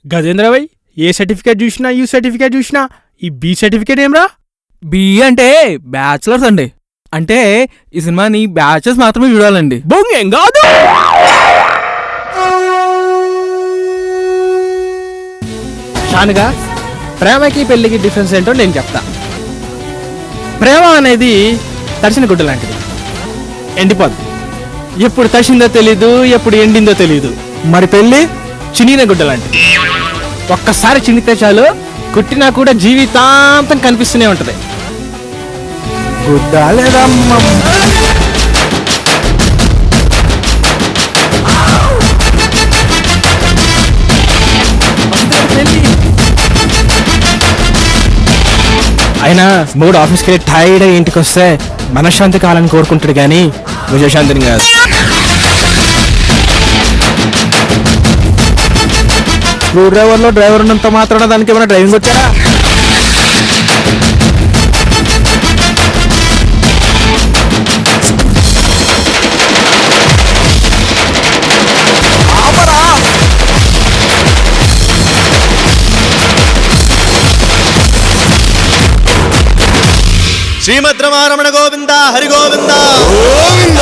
గజేంద్రవై ఏ certificate చూసినా you certificate చూసినా ఈ బి సర్టిఫికేట్ ఏమ్రా? బి అంటే బ్యాచులర్స్ అండి. అంటే ఈ సినిమాని బ్యాచెస్ మాత్రమే చూడాలండి. బొంగేం కాదు. షానుగా ప్రేమకి పెళ్లికి డిఫరెన్స్ ఏంటో నేను చెప్తా. ప్రేమ అనేది తడిసిన గుడ్డ లాంటిది, ఎండిపోద్ది. ఎప్పుడు తడిసిందో తెలీదు, ఎప్పుడు ఎండిందో తెలీదు. మరి పెళ్లి చినిగిన గుడ్డ లాంటిది. ఒక్కసారి చినిగితే చాలు, కుట్టినా కూడా జీవితాంతం కనిపిస్తూనే ఉంటది. గుడ్డ లేదమ్మ. అయినా మూడు ఆఫీస్కి వెళ్ళి టైర్డ్ అయ్యి ఇంటికి వస్తే మనశ్శాంతి కావాలని కోరుకుంటాడు కానీ విజయశాంతిని కాదు. స్క్రూ డ్రైవర్లో డ్రైవర్ ఉన్నంత మాత్రాన దానికి ఏమైనా డ్రైవింగ్ వచ్చారా? శ్రీమద్రమారమణ గోవింద హరి గోవింద గోవింద.